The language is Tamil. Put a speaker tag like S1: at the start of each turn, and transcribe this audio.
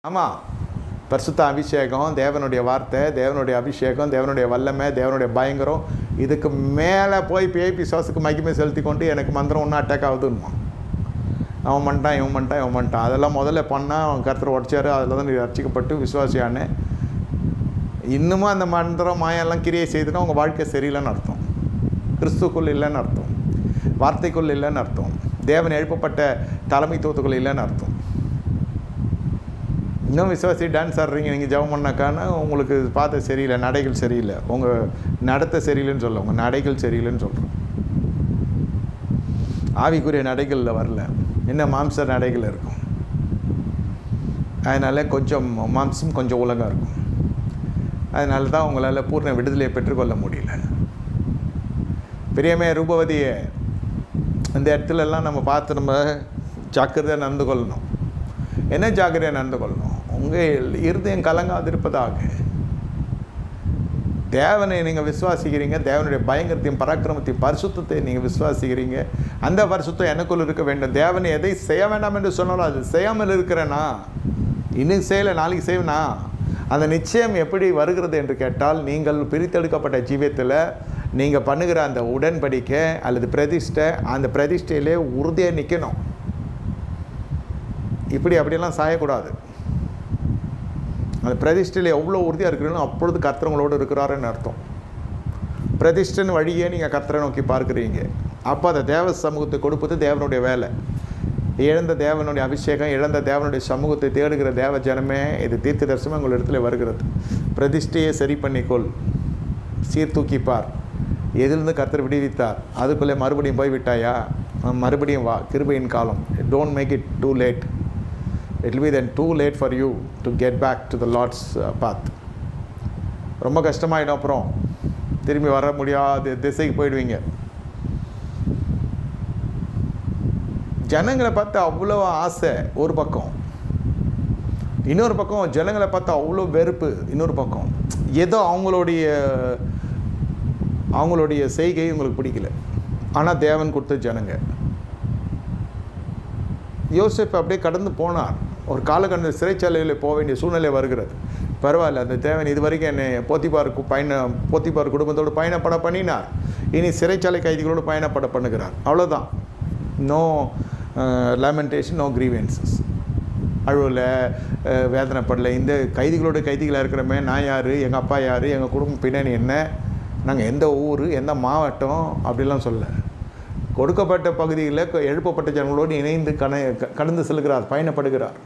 S1: ஆமாம், பரிசுத்த அபிஷேகம், தேவனுடைய வார்த்தை, தேவனுடைய அபிஷேகம், தேவனுடைய வல்லமை, தேவனுடைய பயங்கரம், இதுக்கு மேலே போய் பேய் பிசாசுக்கு மகிமை செலுத்தி கொண்டு எனக்கு மந்திரம் ஒன்றும் அட்டாக் ஆகுதுன்னுமா. அவன் பண்ணிட்டான், இவன் பண்ணிட்டான், இவன் பண்ணிட்டான். அதெல்லாம் முதல்ல பண்ணால் அவன் கர்த்தரை உடச்சாரு. அதில் தான் நீ ரட்சிக்கப்பட்டு விசுவாசியானே. இன்னமும் அந்த மந்திரம் மாயெல்லாம் கிரியை செய்துன்னா உங்கள் வாழ்க்கை சரியில்லைன்னு அர்த்தம். கிறிஸ்துக்குள் இல்லைன்னு அர்த்தம். வார்த்தைக்குள் இல்லைன்னு அர்த்தம். தேவன் எழுப்பப்பட்ட தலைமைத்துவத்துக்குள் இல்லைன்னு அர்த்தம். இன்னும் விசுவாசி டான்ஸ் ஆடுறீங்க, நீங்கள் ஜெபம் பண்ணாக்கானா உங்களுக்கு பார்த்த சரியில்லை, நடைகள் சரியில்லை, உங்கள் நடத்தை சரியில்லைன்னு சொல்ல, உங்கள் நடைகள் சரியில்லைன்னு சொல்கிறோம். ஆவிக்குரிய நடைகளில் வரல, என்ன மாம்ச நடைகள் இருக்கும். அதனால் கொஞ்சம் மாம்சம் கொஞ்சம் உலகம் இருக்கும். அதனால தான் உங்களால் பூர்ண விடுதலையை பெற்றுக்கொள்ள முடியல. பிரியமே ரூபவதியே, இந்த இடத்துலலாம் நம்ம பார்த்து நம்ம ஜாக்கிரதையாக நடந்து கொள்ளணும். என்ன ஜாக்கிரதையாக நடந்து கொள்ளணும்? உங்கள் இருதயம் கலங்காதிருப்பதாக. தேவனை நீங்கள் விசுவாசிக்கிறீங்க, தேவனுடைய பயங்கரத்தையும் பராக்கிரமத்தையும் பரிசுத்தத்தை நீங்கள் விசுவாசிக்கிறீங்க. அந்த பரிசுத்தம் எனக்குள் இருக்க வேண்டும். தேவனை எதை செய்ய வேண்டாம் என்று சொன்னாலும் அது செய்யாமல் இருக்கிறேன்னா, இன்னும் செய்யலை நாளைக்கு செய்வேனா, அந்த நிச்சயம் எப்படி வருகிறது என்று கேட்டால், நீங்கள் பிரித்தெடுக்கப்பட்ட ஜீவியத்தில் நீங்கள் பண்ணுகிற அந்த உடன்படிக்கை அல்லது பிரதிஷ்டை, அந்த பிரதிஷ்டையிலே உறுதியாக நிற்கணும். இப்படி அப்படியெல்லாம் சாயக்கூடாது. அந்த பிரதிஷ்டையில் எவ்வளோ உறுதியாக இருக்கிறீங்களோ அப்பொழுது கர்த்தரங்களோடு இருக்கிறாருன்னு அர்த்தம். பிரதிஷ்டன் வழியே நீங்கள் கர்த்தரை நோக்கி பார்க்குறீங்க. அப்போ அந்த தேவ சமூகத்தை கொடுப்பது தேவனுடைய வேலை. இழந்த தேவனுடைய அபிஷேகம், இழந்த தேவனுடைய சமூகத்தை தேடுகிற தேவ ஜனமே, இது தீர்க்க தரிசனம் உங்கள் இடத்துல வருகிறது. பிரதிஷ்டையை சரி பண்ணிக்கொள், சீர்தூக்கிப்பார். எதிலிருந்து கர்த்தர் விடுவித்தார், அதுக்குள்ளே மறுபடியும் போய் விட்டாயா, மறுபடியும் வா. கிருபையின் காலம். Don't make it too late. It will be then too late for you to get back to the Lord's path. ரொம்ப கஷ்டமாயிடும். அப்புறம் திரும்பி வர முடியாத திசைக்கு போயிடுவீங்க. ஜனங்களை பார்த்து அவ்வளோ ஆசை ஒரு பக்கம், இன்னொரு பக்கம் ஜனங்களை பார்த்து அவ்வளோ வெறுப்பு இன்னொரு பக்கம். ஏதோ அவங்களுடைய செய்கை உங்களுக்கு பிடிக்கல. ஆனால் தேவன் கொடுத்த ஜனங்க. யோசேப்பு அப்படியே கடந்து போனார். ஒரு காலகட்டத்தில் சிறைச்சாலையில் போக வேண்டிய சூழ்நிலை வருகிறது. பரவாயில்ல, அந்த தேவன் இது வரைக்கும் என்னை போத்திபார் குடும்பத்தோடு பயணப்பட பண்ணினார். இனி சிறைச்சாலை கைதிகளோடு பயணப்பட பண்ணுகிறார். அவ்வளோதான். No lamentation, no grievances. அழுவல, வேதனைப்படலை. இந்த கைதிகளாக இருக்கிறமே, நான் யார், எங்கள் அப்பா யார், எங்கள் குடும்ப பின்னணி என்ன, நாங்கள் எந்த ஊர், எந்த மாவட்டம், அப்படிலாம் சொல்ல. கொடுக்கப்பட்ட பகுதியில் எழுப்பப்பட்ட ஜனங்களோடு இணைந்து கடந்து செல்கிறார், பயணப்படுகிறார்.